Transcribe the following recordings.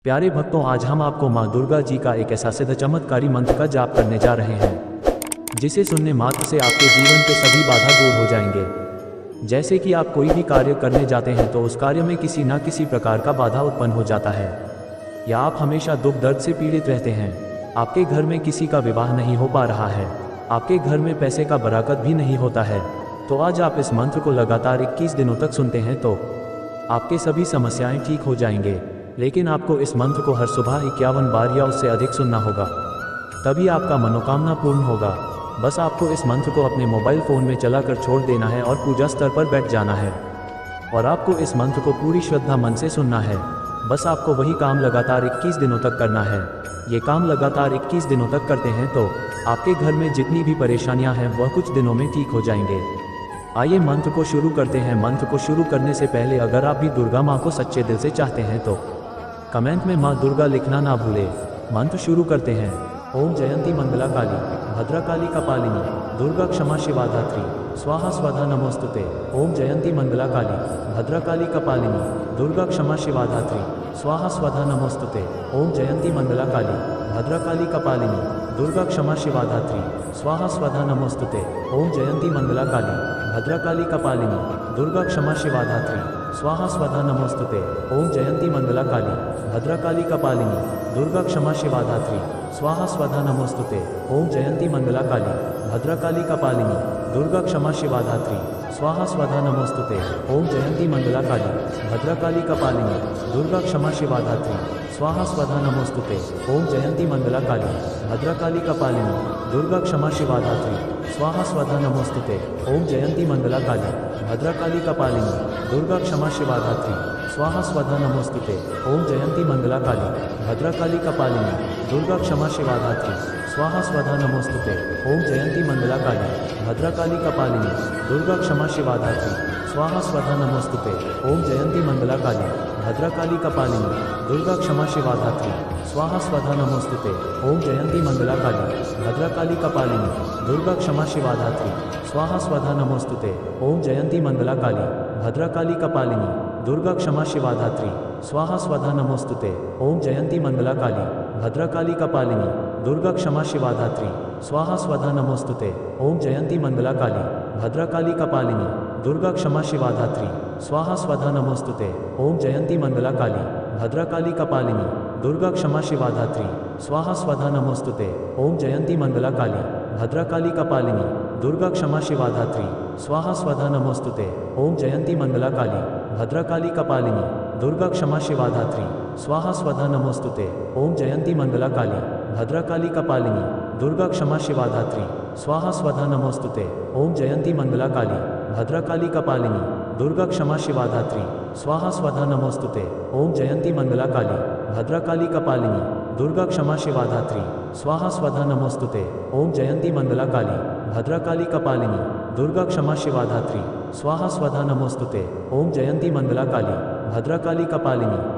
प्यारे भक्तों, आज हम आपको माँ दुर्गा जी का एक ऐसा सिद्ध चमत्कारी मंत्र का जाप करने जा रहे हैं जिसे सुनने मात्र से आपके जीवन के सभी बाधा दूर हो जाएंगे। जैसे कि आप कोई भी कार्य करने जाते हैं तो उस कार्य में किसी न किसी प्रकार का बाधा उत्पन्न हो जाता है, या आप हमेशा दुख दर्द से पीड़ित रहते हैं। आपके घर में किसी का विवाह नहीं हो पा रहा है, आपके घर में पैसे का बरकत भी नहीं होता है। तो आज आप इस मंत्र को लगातार 21 दिनों तक सुनते हैं तो आपके सभी समस्याएं ठीक हो जाएंगे। लेकिन आपको इस मंत्र को हर सुबह 51 बार या उससे अधिक सुनना होगा, तभी आपका मनोकामना पूर्ण होगा। बस आपको इस मंत्र को अपने मोबाइल फ़ोन में चलाकर छोड़ देना है और पूजा स्तर पर बैठ जाना है, और आपको इस मंत्र को पूरी श्रद्धा मन से सुनना है। बस आपको वही काम लगातार 21 दिनों तक करना है। ये काम लगातार 21 दिनों तक करते हैं तो आपके घर में जितनी भी परेशानियां हैं वह कुछ दिनों में ठीक हो जाएंगे। आइए मंत्र को शुरू करते हैं। मंत्र को शुरू करने से पहले अगर आप भी दुर्गा माँ को सच्चे दिल से चाहते हैं तो कमेंट में माँ दुर्गा लिखना ना भूलें। मंत्र शुरू करते हैं। ओम जयंती मंगला काली भद्रकाली कपालिनी दुर्गा क्षमा शिवा धात्री स्वाहा स्वधा नमोस्तुते। ओम जयंती मंगला काली भद्रकाली कपालिनी दुर्गा क्षमा शिवा धात्री स्वाहा स्वधा नमोस्तुते। ओम जयंती मंगला काली भद्रकाली कपालिनी दुर्गा क्षमा शिवा धात्री स्वाहा स्वधा नमोस्तुते। ओम जयंती मंगला काली भद्रकाली कपालिनी दुर्गा क्षमा शिवा धात्री स्वाहा स्वधा नमोस्तुते। ओम जयंती मंगला काली भद्रकाली कपालिनी दुर्गा क्षमा शिवा धात्री स्वाहा स्वधा नमोस्तुते। ओम जयंती मंगला काली भद्रकाली कपालिनी दुर्गा क्षमा शिवा धात्री स्वाहा स्वधा नमोस्तुते। ओम जयंती मंगला काली भद्रकाली कपालिनी दुर्गा क्षमा शिवा धात्री स्वाहा स्वधा नमोस्तुते। ओम जयंती मंगला काली भद्रकाली कपालिनी दुर्गा क्षमा शिवा धात्री स्वाहा स्वधा नमोस्तुते। ओम जयंती मंगला काली भद्रकाली कपालिनी दुर्गा क्षमा शिवा धात्री स्वाहा स्वधा नमोस्तुते। ओम जयंती मंगला काली भद्रकाली कपालिनी दुर्गा क्षमा शिवा धात्री स्वाहा स्वधा नमोस्तुते। ओम जयंती मंगला काली भद्रकाली कपालिनी दुर्गा क्षमा शिवा धात्री स्वाहा स्वधा नमोस्तुते। ओम जयंती मंगला काली भद्रकाली कपालिनी दुर्गा क्षमा शिवा धात्री स्वाहा स्वधा नमोस्तुते। ओम जयंती मंगला काली भद्रकाली कपालिनी दुर्गा क्षमा शिवा धात्री स्वाहा स्वधा नमोस्तुते। ओम जयंती मंगला काली भद्रकाली कपालिनी दुर्गा क्षमा शिवा धात्री स्वाहा स्वधा नमोस्तुते। ओम जयंती मंगला काली भद्रकाली कपालिनी दुर्गा क्षमा शिवा धात्री स्वाहा स्वधा नमोस्तुते। ओम जयंती मंगला काली भद्रकाली कपालिनी दुर्गा क्षमा शिवा धात्री स्वाहा स्वधा नमोस्तुते। ओम जयंती मंगला काली भद्रकाली कपालिनी दुर्गा क्षमा शिवा धात्री स्वाहा स्वधा नमोस्तुते। ओम जयंती मंगला काली भद्रकाली कपालिनी दुर्गा क्षमा शिवा धात्री स्वाहा स्वधा नमोस्तुते। ओम जयंती मंगला काली भद्रकाली कपालिनी दुर्गा क्षमा शिवा धात्री स्वाहा स्वधा नमोस्तुते। ओम जयंती मंगला काली भद्रकाली कपालिनी दुर्गा क्षमा शिवा धात्री स्वाहा स्वधा नमोस्तुते। ओम जयंती मंगला काली भद्रकाली कपालिनी दुर्गा क्षमा शिवा धात्री स्वाहा स्वधा नमोस्तुते। ओम जयंती मंगला काली भद्रकाली कपालिनी दुर्गा क्षमा शिवा धात्री स्वाहा स्वधा नमोस्तुते। ओम जयंती मंगला काली भद्रकाली कपालिनी दुर्गा क्षमा शिवा धात्री स्वाहा स्वधा नमोस्तुते। ओम जयंती मंगला काली भद्रकाली कपालिनी दुर्गा क्षमा शिवा धात्री स्वाहा स्वधा नमोस्तुते। ओम जयंती मंगला काली भद्रकाली कपालिनी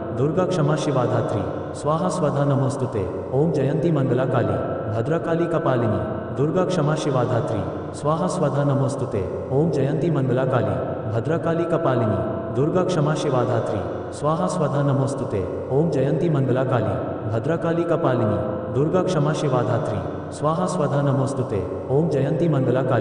दुर्गा क्षमा शिवा धात्री स्वाहा स्वधा नमोस्तुते। ओम जयंती मंगला काली भद्रकाली कपालिनी दुर्गा क्षमा शिवा धात्री स्वाहा स्वधा नमोस्तुते। ओम जयंती मंगला काली भद्रकाली कपालिनी दुर्गा क्षमा शिवा धात्री स्वाहा स्वधा नमोस्तुते। ओम जयंती मंगला काली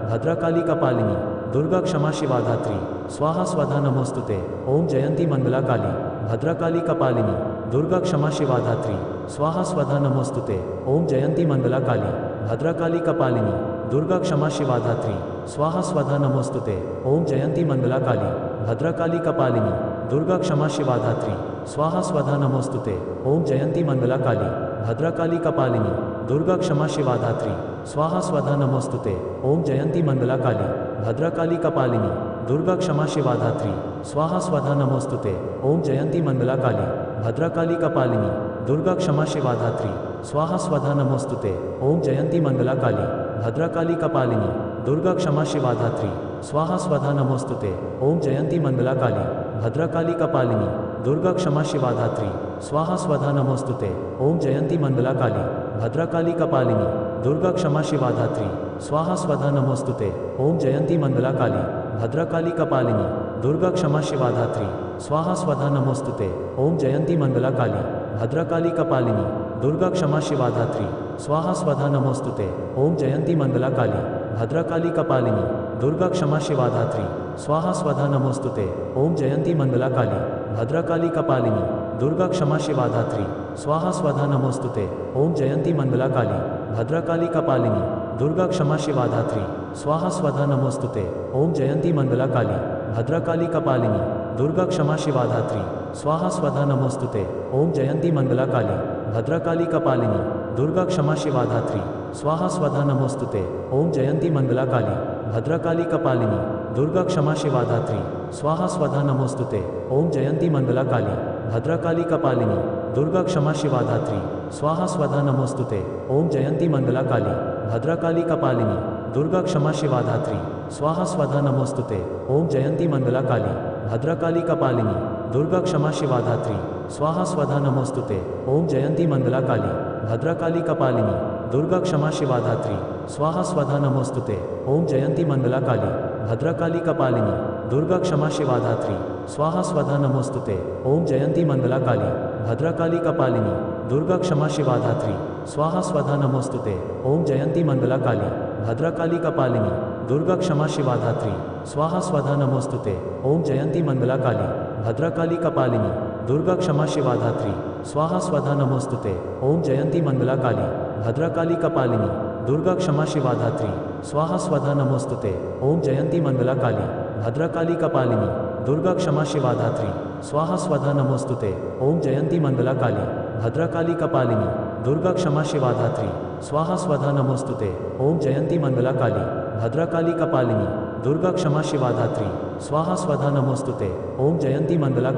भद्रकाली कपालिनी दुर्गा क्षमा शिवा धात्री स्वाहा स्वधा नमोस्तुते। ओम जयंती मंगला काली भद्रकाली कपालिनी दुर्गा क्षमा शिवा धात्री स्वाहा स्वधा नमोस्तुते। ओम जयंती मंगला काली भद्रकाली कपालिनी दुर्गा क्षमा शिवा धात्री स्वाहा स्वधा नमोस्तुते। ओम जयंती मंगला काली भद्रकाली कपालिनी दुर्गा क्षमा शिवा धात्री स्वाहा स्वधा नमोस्तुते। ओम जयंती मंगला काली भद्रकाली कपालिनी दुर्गा क्षमा शिवा धात्री स्वाहा स्वधा नमोस्तुते। ओम जयंती मंगला काली भद्रकाली कपालिनी दुर्गा क्षमा शिवा धात्री स्वाहा स्वधा नमोस्तुते। ओम जयंती मंगला काली भद्रकाली कपालिनी दुर्गा क्षमा शिवा धात्री स्वाहा स्वधा नमोस्तुते। ओम जयंती मंगला काली भद्रकाली कपालिनी दुर्गा क्षमा शिवा धात्री स्वाहा स्वधा नमोस्तुते। ओम जयंती मंगला काली भद्रकाली कपालिनी दुर्गा क्षमा शिवा धात्री स्वाहा स्वधा नमोस्तुते। ओम जयंती मंगला काली भद्रकाली कपालिनी दुर्गा क्षमा शिवा धात्री स्वाहा स्वधा नमोस्तुते। ओम जयंती मंगला काली भद्रकाली कपालिनी दुर्गा क्षमा शिवा धात्री स्वाहा स्वधा नमोस्तुते। ओम जयंती मंगला काली भद्रकाली कपालिनी दुर्गा क्षमा शिवा धात्री स्वाहा स्वधा नमोस्तुते। ओम जयंती मंगला काली भद्रकाली कपालिनी दुर्गा क्षमा शिवा धात्री स्वाहा स्वधा नमोस्तुते। ओम जयंती मंगला काली भद्रकाली कपालिनी दुर्गा क्षमा शिवा धात्री स्वाहा स्वधा नमोस्तुते। ओम जयंती मंगला काली भद्रकाली कपालिनी दुर्गा क्षमा शिवा धात्री स्वाहा स्वधा नमोस्तुते। ओम जयंती मंगला काली भद्रकाली कपालिनी दुर्गा क्षमा शिवा धात्री स्वाहा स्वधा नमोस्तुते। ओम जयंती मंगला काली भद्रकाली कपालिनी दुर्गा क्षमा शिवा धात्री स्वाहा स्वधा नमोस्तुते। ओम जयंती मंगला काली भद्रकाली कपालिनी दुर्गा क्षमा शिवा धात्री स्वाहा स्वधा नमोस्तुते। ओम जयंती मंगला काली भद्रकाली कपालिनी दुर्गा क्षमा शिवा धात्री स्वाहा स्वधा नमोस्तुते। ओम जयंती मंगला काली भद्रकाली कपालिनी दुर्गा क्षमा शिवा धात्री स्वाहा स्वधा नमोस्तुते। ओम जयंती मंगला काली भद्रकाली कपालिनी दुर्गा क्षमा शिवा धात्री स्वाहा स्वधा नमोस्तुते। ओम जयंती मंगला काली भद्रकाली कपालिनी दुर्गा क्षमा शिवा धात्री स्वाहा स्वधा नमोस्तुते। ओम जयंती मंगला काली भद्रकाली कपालिनी दुर्गा क्षमा शिवा धात्री स्वाहा स्वधा नमोस्तुते। ओम जयंती मंगला काली भद्रकाली कपालिनी दुर्गा क्षमा शिवा धात्री स्वाहा स्वधा नमोस्तुते। ओम जयंती मंगला काली भद्रकाली कपालिनी दुर्गा क्षमा शिवा धात्री स्वाहा स्वधा नमोस्तुते। ओम जयंती मंगला काली भद्रकाली कपालिनी दुर्गा क्षमा शिवा धात्री स्वाहा स्वधा नमोस्तुते। ओम जयंती मंगला काली भद्रकाली कपालिनी दुर्गा क्षमा शिवा धात्री स्वाहा स्वधा नमोस्तुते। ओम जयंती मंगला काली भद्रकाली कपालिनी दुर्गा क्षमा शिवा धात्री स्वाहा स्वधा नमोस्तुते। ओम जयंती मंगला काली भद्रकाली कपालिनी दुर्गा क्षमा शिवा धात्री स्वाहा स्वधा नमोस्तुते। ओम जयंती मंगला काली भद्रकाली कपालिनी दुर्गा क्षमा शिवा धात्री स्वाहा स्वधा नमोस्तुते। ओम जयंती मंगला काली भद्रकाली कपालिनी दुर्गा क्षमा शिवा धात्री स्वाहा स्वधा नमोस्तुते। ओम जयंती मंगला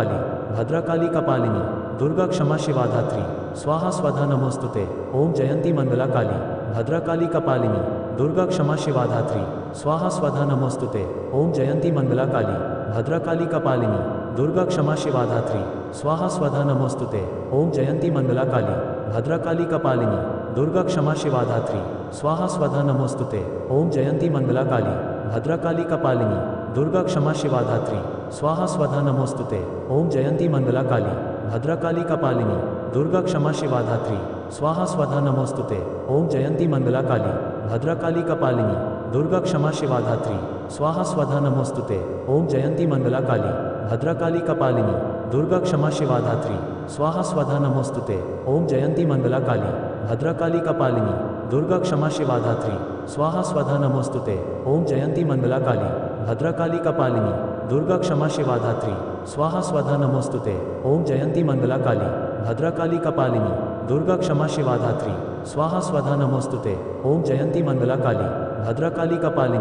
काली भद्रकाली कपालिनी दुर्गा क्षमा शिवा धात्री स्वाहा स्वधा नमोस्तुते। ओम जयंती मंगला काली भद्रकाली कपालिनी दुर्गा क्षमा शिवा धात्री स्वाहा स्वधा नमोस्तुते। ओम जयंती मंगला काली भद्रकाली कपालिनी दुर्गा क्षमा शिवा धात्री स्वाहा स्वधा नमोस्तुते। ओम जयंती मंगला काली भद्रकाली कपालिनी दुर्गा क्षमा शिवा धात्री स्वाहा स्वधा नमोस्तुते। ओम जयंती मंगला काली भद्रकाली कपालिनी दुर्गा क्षमा शिवा धात्री स्वाहा स्वधा नमोस्तुते। ओम जयंती मंगला काली भद्रकाली कपालिनी दुर्गा क्षमा शिवा धात्री स्वाहा स्वधा नमोस्तुते। ओम जयंती मंगला काली भद्रकाली कपालिनी दुर्गा क्षमा शिवा धात्री स्वाहा स्वधा नमोस्तुते। ओम जयंती मंगला काली भद्रकाली कपालिनी दुर्गा क्षमा शिवा धात्री स्वाहा स्वधा नमोस्तुते। ओम जयंती मंगला काली भद्रकाली कपालिनी दुर्गा क्षमा शिवा धात्री स्वाहा स्वधा नमोस्तुते। ओम जयंती मंगला काली भद्रकाली कपालिनी दुर्गा क्षमा शिवा धात्री स्वाहा स्वधा नमोस्तुते। ओम जयंती मंगला काली भद्रकाली कपालिनी दुर्गा क्षमा शिवा धात्री स्वाहा स्वधा नमोस्तुते। ओम जयंती मंगला काली भद्रकाली कपालिनी दुर्गा क्षमा शिवा धात्री स्वाहा स्वधा नमोस्तुते। ओम जयंती मंगला काली भद्रकाली कपालिनी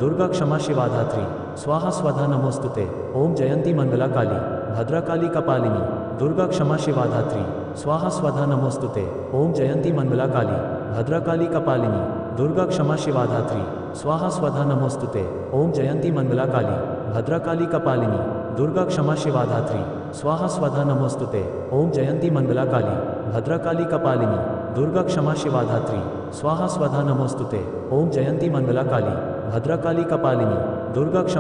दुर्गा क्षमा शिवा धात्री स्वाहा स्वधा नमोस्तुते। ओम जयंती मंगला काली भद्रकाली कपालिनी दुर्गा क्षमा शिवा धात्री स्वाहा स्वधा नमोस्तुते। ओम जयंती मंगला काली भद्रकाली कपालिनी दुर्गा क्षमा शिवा धात्री स्वाहा स्वधा नमोस्तुते। ओम जयंती मंगला काली भद्रकाली कपालिनी दुर्गा क्षमा शिवा धात्री स्वाहा स्वधा नमोस्तुते। ओम जयंती मंगला काली भद्रकाली कपालिनी दुर्गा क्षमा शिवा धात्री स्वाहा स्वधा नमोस्तुते। ओम जयंती मंगला काली भद्रकाली कपालिनी दुर्गा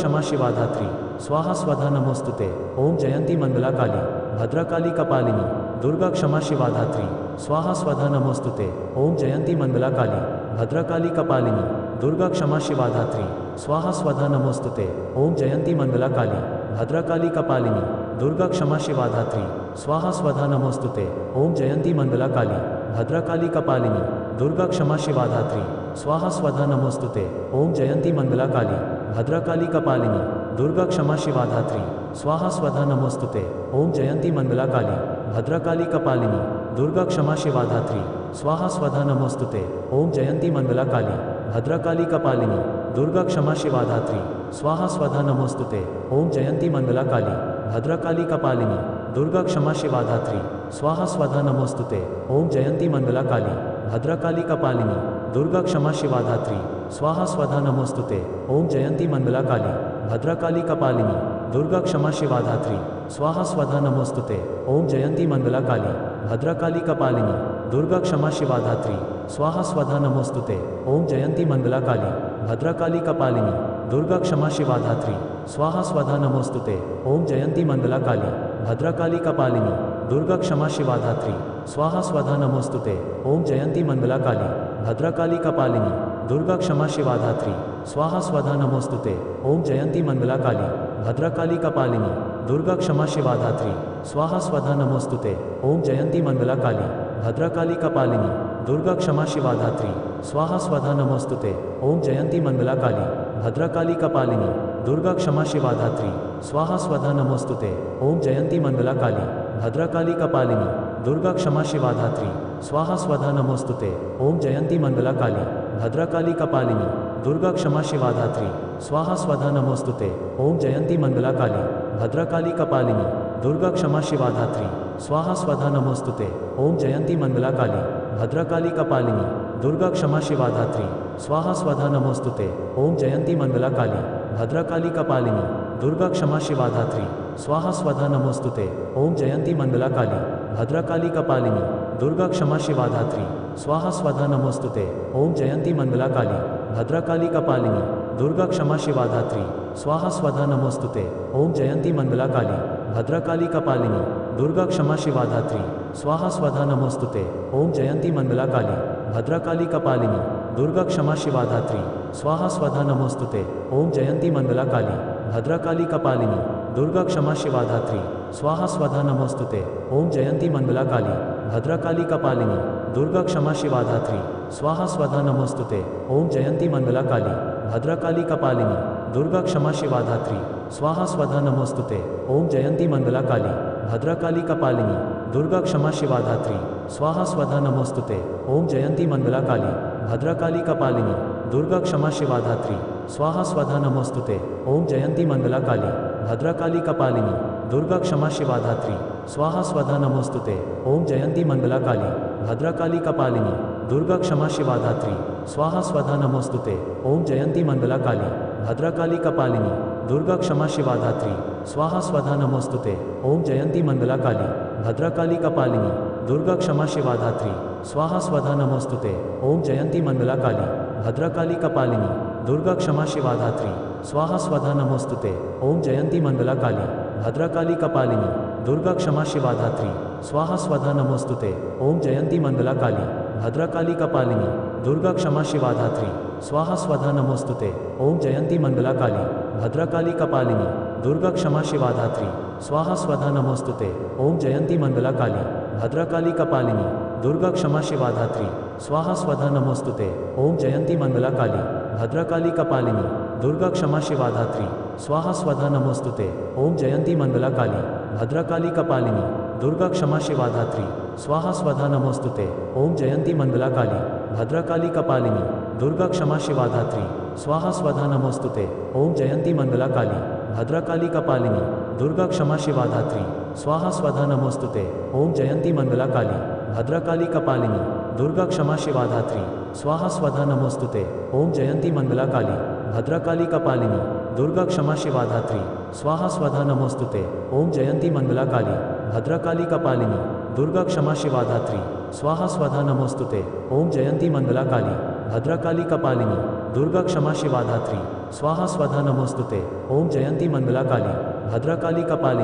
क्षमा शिवा धात्री स्वाहा स्वधा नमोस्तुते। ओम जयंती मंगला काली भद्रकाली कपालिनी दुर्गा क्षमा शिवा धात्री स्वाहा स्वधा नमोस्तुते। ओम जयंती मंगला काली भद्रकाली कपालिनी दुर्गा क्षमा शिवा धात्री स्वाहा स्वधा नमोस्तुते। ओम जयंती मंगला काली भद्रकाली कपालिनी दुर्गा क्षमा शिवा धात्री स्वाहा स्वधा नमोस्तुते। ओम जयंती मंगला काली भद्रकाली कपालिनी दुर्गा क्षमा शिवा धात्री स्वाहा स्वधा नमोस्तुते। ओम जयंती मंगला काली भद्रकाली कपालिनी दुर्गा क्षमा शिवा धात्री स्वाहा स्वधा नमोस्तुते। ओम जयंती मंगला काली भद्रकाली कपालिनी दुर्गा क्षमा शिवा धात्री स्वाहा स्वधा नमोस्तुते। ओम जयंती मंगला काली भद्रकाली कपालिनी दुर्गा क्षमा शिवा धात्री स्वाहा स्वधा नमोस्तुते। ओम जयंती मंगला काली भद्रकाली कपालिनी दुर्गा क्षमा शिवा धात्री स्वाहा स्वधा नमोस्तुते। ओम जयंती मंगला काली भद्रकाली कपालिनी दुर्गा क्षमा शिवा धात्री स्वाहा स्वधा नमोस्तुते। ओम जयंती मंगला काली भद्रकाली कपालिनी दुर्गा क्षमा शिवा धात्री स्वाहा स्वधा नमोस्तुते। ओम जयंती मंगला काली भद्रकाली कपालिनी दुर्गा क्षमा शिवा धात्री स्वाहा स्वधा नमोस्तुते। ओम जयंती मंगला काली भद्रकाली कपालिनी दुर्गा क्षमा शिवा धात्री स्वाहा स्वधा नमोस्तुते। ओम जयंती मंगला काली भद्रकाली कपालिनी दुर्गा क्षमा शिवा धात्री स्वाहा स्वधा नमोस्तुते। ओम जयंती मंगला काली भद्रकाली कपालिनी दुर्गा क्षमा शिवा धात्री स्वाहा स्वधा नमोस्तुते। ओम जयंती मंगला काली भद्रकाली कपालिनी दुर्गा क्षमा शिवा धात्री स्वाहा स्वधा नमोस्तुते। ओम जयंती मंगला काली भद्रकाली कपालिनी दुर्गा क्षमा शिवा धात्री स्वाहा स्वधा नमोस्तुते। ओम जयंती मंगला काली भद्रकाली कपालिनी दुर्गा क्षमा शिवा धात्री स्वाहा स्वधा नमोस्तुते। ओम जयंती मंगला काली भद्रकाली कपालिनी दुर्गा क्षमा शिवा धात्री स्वाहा स्वधा नमोस्तुते। ओम जयंती मंगला काली भद्रकाली कपालिनी दुर्गा क्षमा शिवा धात्री स्वाहा स्वधा नमोस्तुते। ओम जयंती मंगला काली भद्रकाली कपालिनी दुर्गा क्षमा शिवा धात्री स्वाहा स्वधा नमोस्तुते। ओम जयंती मंगला काली भद्रकाली कपालिनी दुर्गा क्षमा शिवा धात्री स्वाहा स्वधा नमोस्तुते। ओम जयंती मंगला काली भद्रकाली कपालिनी दुर्गा क्षमा शिवा धात्री स्वाहा स्वधा नमोस्तुते। ओम जयंती मंगला काली भद्रकाली कपालिनी दुर्गा क्षमा शिवा धात्री स्वाहा स्वधा नमोस्तुते। ओम जयंती मंगला काली भद्रकाली कपालिनी दुर्गा क्षमा शिवा धात्री स्वाहा स्वधा नमोस्तुते। ओम जयंती मंगला काली भद्रकाली कपालिनी दुर्गा क्षमा शिवा धात्री स्वाहा स्वधा नमोस्तुते। ओम जयंती मंगला काली भद्रकाली कपालिनी दुर्गा क्षमा शिवा धात्री स्वाहा स्वधा नमोस्तुते। ओम जयंती मंगला काली भद्रकाली कपालिनी दुर्गा क्षमा शिवा धात्री स्वाहा स्वधा नमोस्तुते। ओम जयंती मंगला काली भद्रकाली कपालिनी दुर्गा क्षमा शिवा धात्री स्वाहा स्वधा नमोस्तुते। ओम जयंती मंगला काली भद्रकाली कपालिनी दुर्गा क्षमा शिवा धात्री स्वाहा स्वधा नमोस्तुते। ओम जयंती मंगला काली भद्रकाली कपालिनी दुर्गा क्षमा शिवा धात्री स्वाहा स्वधा नमोस्तुते। ओम जयंती मंगला काली भद्रकाली कपालिनी दुर्गा क्षमा शिवा धात्री स्वाहा स्वधा नमोस्तुते। ओम जयंती मंगला काली भद्रकाली कपालिनी दुर्गा क्षमा शिवा धात्री स्वाहा स्वधा नमोस्तुते। ओम जयंती मंगला काली भद्रकाली कपालिनी दुर्गा क्षमा शिवा धात्री स्वाहा स्वधा नमोस्तुते। ओम जयंती मंगला काली भद्रकाली कपालिनी दुर्गा क्षमा शिवा धात्री स्वाहा स्वधा नमोस्तुते। ओम जयंती मंगला काली भद्रकाली कपालिनी दुर्गा क्षमा शिवा धात्री स्वाहा स्वधा नमोस्तुते। ओम जयंती मंगला काली भद्रकाली कपालिनी दुर्गा क्षमा शिवा धात्री स्वाहा स्वधा नमोस्तुते। ओम जयंती मंगला काली भद्रकाली कपालिनी दुर्गा क्षमा शिवा धात्री स्वाहा स्वधा नमोस्तुते। ओम जयंती मंगला काली भद्रकाली कपालिनी दुर्गा क्षमा शिवा धात्री स्वाहा स्वधा नमोस्तुते। ओम जयंती मंगला काली भद्रकाली कपालिनी दुर्गा क्षमा शिवा धात्री स्वाहा स्वधा नमोस्तुते। ओम जयंती मंगला काली भद्रकाली कपालिनी दुर्गा क्षमा शिवा धात्री स्वाहा स्वधा नमोस्तुते। ओम जयंती मंगला काली भद्रकाली कपालिनी दुर्गा क्षमा शिवा धात्री स्वाहा स्वधा नमोस्तुते। ओम जयंती मंगला काली भद्रकाली कपालिनी दुर्गा क्षमा शिवा धात्री स्वाहा स्वधा नमोस्तुते। ओम जयंती मंगला काली भद्रकाली कपालिनी दुर्गा क्षमा शिवा धात्री स्वाहा स्वधा नमोस्तुते। ओम जयंती मंगला काली भद्रकाली कपालिनी दुर्गा क्षमा शिवा धात्री स्वाहा स्वधा नमोस्तुते। ओम जयंती मंगला काली भद्रकाली कपालिनी दुर्गा क्षमा शिवा धात्री स्वाहा स्वधा नमोस्तुते। ओम जयंती मंगला काली भद्रकाली कपालिनी दुर्गा क्षमा शिवा धात्री स्वाहा स्वधा नमोस्तुते। ओम जयंती मंगला काली भद्रकाली कपालिनी दुर्गा क्षमा शिवा धात्री स्वाहा स्वधा नमोस्तुते। ओम जयंती मंगला काली भद्रकाली कपालिनी दुर्गा क्षमा शिवा धात्री स्वाहा स्वधा नमोस्तुते। ओम जयंती मंगला काली भद्रकाली कपालिनी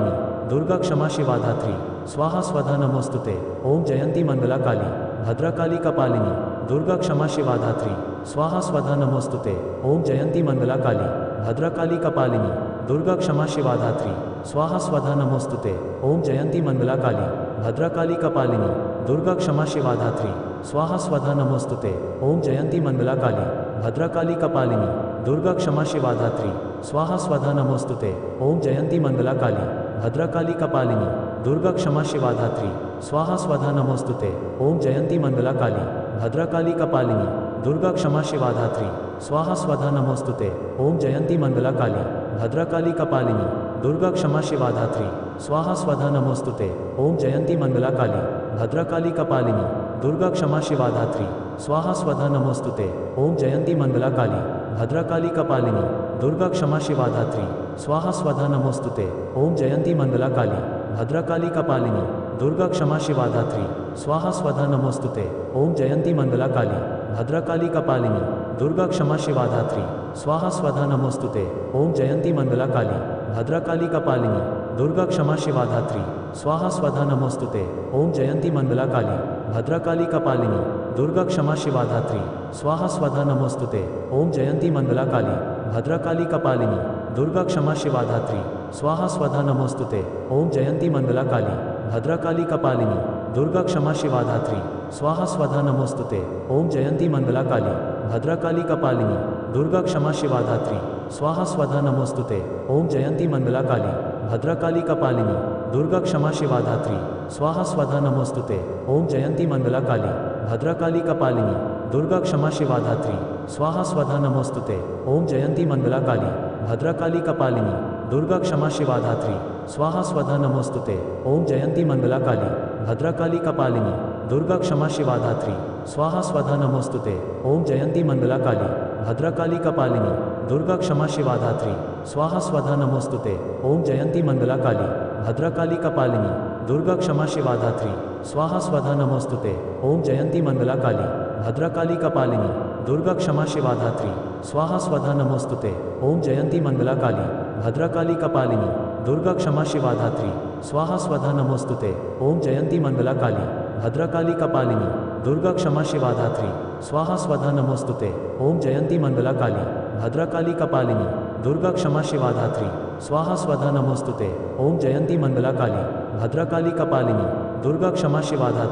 दुर्गा क्षमा शिवा धात्री स्वाहा स्वधा नमोस्तुते। ओम जयंती मंगला काली भद्रकाली कपालिनी दुर्गा क्षमा शिवा धात्री स्वाहा स्वधा नमोस्तुते। ओम जयंती मंगला काली भद्रकाली कपालिनी दुर्गा क्षमा शिवा धात्री स्वाहा स्वधा नमोस्तुते। ओम जयंती मंगला काली भद्रकाली कपालिनी दुर्गा क्षमा शिवा धात्री स्वाहा स्वधा नमोस्तुते। ओम जयंती मंगला काली भद्रकाली कपालिनी दुर्गा क्षमा शिवा धात्री स्वाहा स्वधा नमोस्तुते। ओम जयंती मंगला काली भद्रकाली कपालिनी दुर्गा क्षमा शिवा धात्री स्वाहा स्वधा नमोस्तुते। ओम जयंती मंगला काली भद्रकाली कपालिनी दुर्गा क्षमा शिवा धात्री स्वाहा स्वधा नमोस्तुते। ओम जयंती मंगला काली भद्रकाली कपालिनी दुर्गा क्षमा शिवा धात्री स्वाहा स्वधा नमोस्तुते। ओम जयंती मंगला काली भद्रकाली कपालिनी दुर्गा क्षमा शिवा धात्री स्वाहा स्वधा नमोस्तुते। ओम जयंती मंगला काली भद्रकाली कपालिनी दुर्गा क्षमा शिवा धात्री स्वाहा स्वधा नमोस्तुते। ओम जयंती मंगला काली भद्रकाली कपालिनी दुर्गा क्षमा शिवा धात्री स्वाहा स्वधा नमोस्तुते। ओम जयंती मंगला काली भद्रकाली कपालिनी दुर्गा क्षमा शिवा धात्री स्वाहा स्वधा नमोस्तुते। ओम जयंती मंगला काली भद्रकाली कपालिनी दुर्गा क्षमा शिवा धात्री स्वाहा स्वधा नमोस्तुते। ओम जयंती मंगला काली भद्रकाली कपालिनी दुर्गा क्षमा शिवा धात्री स्वाहा स्वधा नमोस्तुते। ओम जयंती मंगला काली भद्रकाली कपालिनी दुर्गा क्षमा शिवा धात्री स्वाहा स्वधा नमोस्तुते। ओम जयंती मंगला काली भद्रकाली कपालिनी दुर्गा क्षमा शिवा धात्री स्वाहा स्वधा नमोस्तुते। ओम जयंती मंगला काली भद्रकाली कपालिनी दुर्गा क्षमा शिवा धात्री स्वाहा स्वधा नमोस्तुते। ओम जयंती मंगला काली भद्रकाली कपालिनी दुर्गा क्षमा शिवा धात्री स्वाहा स्वधा नमोस्तुते। ओम जयंती मंगला काली भद्रकाली कपालिनी दुर्गा क्षमा शिवा धात्री स्वाहा स्वधा नमोस्तुते। ओम जयंती मंगला काली भद्रकाली कपालिनी दुर्गा क्षमा शिवा धात्री स्वाहा स्वधा नमोस्तुते। ओम जयंती मंगला काली भद्रकाली कपालिनी दुर्गा क्षमा शिवा धात्री स्वाहा स्वधा नमोस्तुते। ओम जयंती मंगला काली भद्रकाली कपालिनी दुर्गा क्षमा शिवा धात्री स्वाहा स्वधा नमोस्तुते। ओम जयंती मंगला काली भद्रकाली कपालिनी दुर्गा क्षमा शिवा धात्री स्वाहा स्वधा नमोस्तुते। ओम जयंती मंगला काली भद्रकाली कपालिनी दुर्गा क्षमा शिवा धात्री स्वाहा स्वधा नमोस्तुते। ओम जयंती मंगला काली भद्रकाली कपालिनी दुर्गा क्षमा शिवा धात्री स्वाहा स्वधा नमोस्तुते। ओम जयंती मंगला काली भद्रकाली कपालिनी दुर्गा क्षमा शिवा धात्री स्वाहा स्वधा नमोस्तुते। ओम जयंती मंगला काली भद्रकाली कपालिनी दुर्गा क्षमा शिवा धात्री स्वाहा स्वधा नमोस्तुते। ओम जयंती मंगला काली भद्रकाली कपालिनी दुर्गा क्षमा शिवा धात्री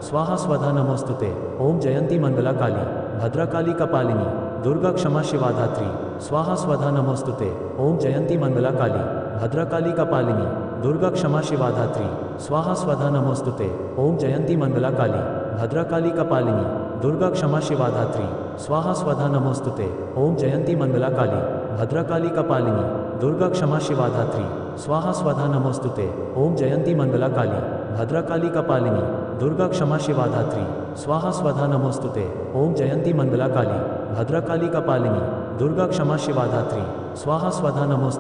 स्वाहा स्वधा नमोस्तुते। ओम जयंती मंगला काली भद्रकाली कपालिनी दुर्गा क्षमा शिवा धात्री स्वाहा स्वधा नमोस्तुते। ओम जयंती मंगला काली भद्रकाली कपालिनी दुर्गा क्षमा शिवा धात्री स्वाहा स्वधा नमोस्तुते। ओम जयंती मंगला काली भद्रकाली कपालिनी दुर्गा क्षमा शिवा धात्री स्वाहा स्वधा नमोस्तुते। ओम जयंती मंगला काली भद्रकाली कपालिनी दुर्गा क्षमा शिवा धात्री स्वाहा स्वधा नमोस्तुते। ओम जयंती मंगला काली भद्रकाली कपालिनी दुर्गा क्षमा शिवा धात्री स्वाहा स्वधा नमोस्तुते। ओम जयंती मंगला काली भद्रकाली कपालिनी दुर्गा क्षमा शिवा धात्री स्वाहा स्वधा नमोस्तुते। ओम जयंती मंगला काली भद्रकाली कपालिनी दुर्गा क्षमा शिवा धात्री स्वाहा स्वधा नमोस्तुते। ओम जयंती मंगला काली भद्रकाली कपालिनी दुर्गा क्षमा शिवा धात्री स्वाहा स्वधा नमोस्तुते।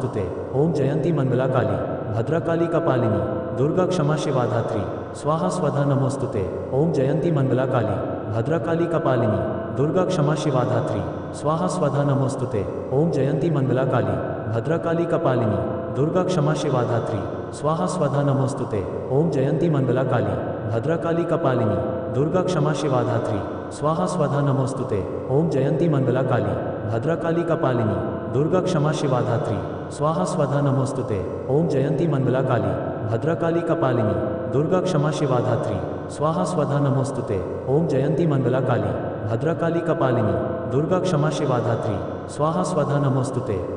ओम जयंती मंगला काली भद्रकाली कपालिनी दुर्गा क्षमा शिवा धात्री स्वाहा स्वधा नमोस्तुते। ओम जयंती मंगला काली भद्रकाली कपालिनी दुर्गा क्षमा शिवा धात्री स्वाहा स्वधा नमोस्तुते। ओम जयंती मंगला काली भद्रकाली कपालिनी दुर्गा क्षमा शिवा धात्री स्वाहा स्वधा नमोस्तुते। ओम जयंती मंगला काली भद्रकाली कपालिनी दुर्गा क्षमा शिवा धात्री स्वाहा स्वधा नमोस्तुते। ओम जयंती मंगला काली भद्रकाली कपालिनी दुर्गा क्षमा शिवा धात्री स्वाहा स्वधा नमोस्तुते। ओम जयंती मंगला काली भद्रकाली कपालिनी दुर्गा क्षमा शिवा धात्री स्वाहा स्वधा नमोस्तुते।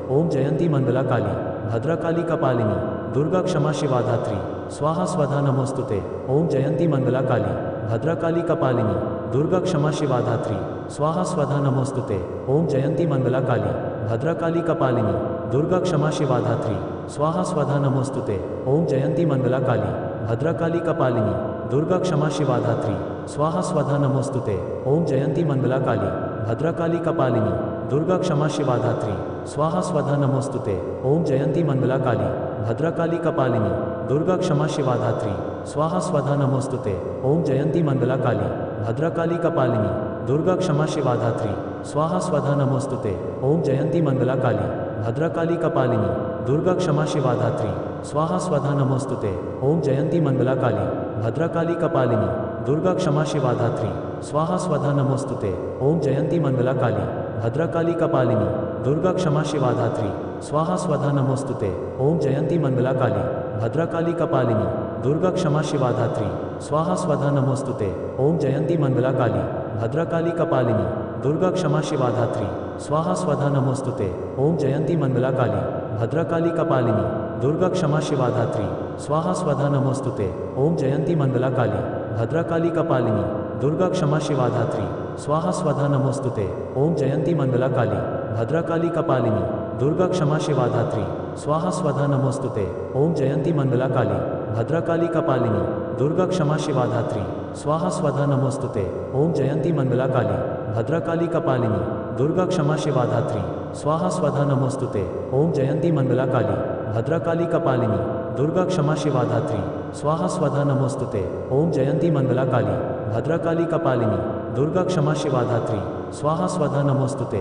ओम जयंती मंगला काली भद्रकाली कपालिनी दुर्गा क्षमा शिवा धात्री स्वाहा स्वधा नमोस्तुते। ओम जयंती मंगला काली भद्रकाली कपालिनी दुर्गा क्षमा शिवा धात्री स्वाहा स्वधा नमोस्तुते। ओम जयंती मंगला काली भद्रकाली कपालिनी दुर्गा क्षमा शिवा धात्री स्वाहा स्वधा नमोस्तुते। ओम जयंती मंगला काली भद्रकाली कपालिनी दुर्गा क्षमा शिवा धात्री स्वाहा स्वधा नमोस्तुते। ओम जयंती मंगला काली भद्रकाली कपालिनी दुर्गा क्षमा शिवा धात्री स्वाहा स्वधा नमोस्तुते। ओम जयंती मंगला काली भद्रकाली कपालिनी दुर्गा क्षमा शिवा धात्री स्वाहा स्वधा नमोस्तुते। ओम जयंती मंगला काली भद्रकाली कपालिनी दुर्गा क्षमा शिवा धात्री स्वाहा स्वधा नमोस्तुते। ओम जयंती मंगला काली भद्रकाली कपालिनी दुर्गा क्षमा शिवा धात्री स्वाहा स्वधा नमोस्तुते। ओम जयंती मंगला काली भद्रकाली कपालिनी दुर्गा क्षमा शिवा धात्री स्वाहा स्वधा नमोस्तुते। ओम जयंती मंगला काली भद्रकाली कपालिनी दुर्गा क्षमा शिवा धात्री स्वाहा स्वधा नमोस्तुते। ओम जयंती मंगला काली भद्रकाली कपालिनी दुर्गा क्षमा शिवा धात्री स्वाहा स्वधा नमोस्तुते। ओम जयंती मंगला काली भद्रकाली कपालिनी दुर्गा क्षमा शिवा धात्री स्वाहा स्वधा नमोस्तुते। ओम जयंती मंगला काली भद्रकाली कपालिनी दुर्गा क्षमा शिवा धात्री स्वाहा स्वधा नमोस्तुते। ओम जयंती मंगला काली भद्रकाली कपालिनी दुर्गा क्षमा शिवा धात्री स्वाहा स्वधा नमोस्तुते। ओम जयंती मंगला काली भद्रकाली कपालिनी दुर्गा क्षमा शिवा धात्री स्वाहा स्वधा नमोस्तुते। ओम जयंती मंगला काली भद्रकाली कपालिनी दुर्गा क्षमा शिवा धात्री स्वाहा स्वधा नमोस्तुते। ओम जयंती मंगला काली भद्रकाली कपालिनी दुर्गा क्षमा शिवा धात्री स्वाहा स्वधा नमोस्तुते। ओम जयंती मंगला काली, भद्रकाली कपालिनी, दुर्गा क्षमा शिवा धात्री, स्वाहा स्वधा नमोस्तुते।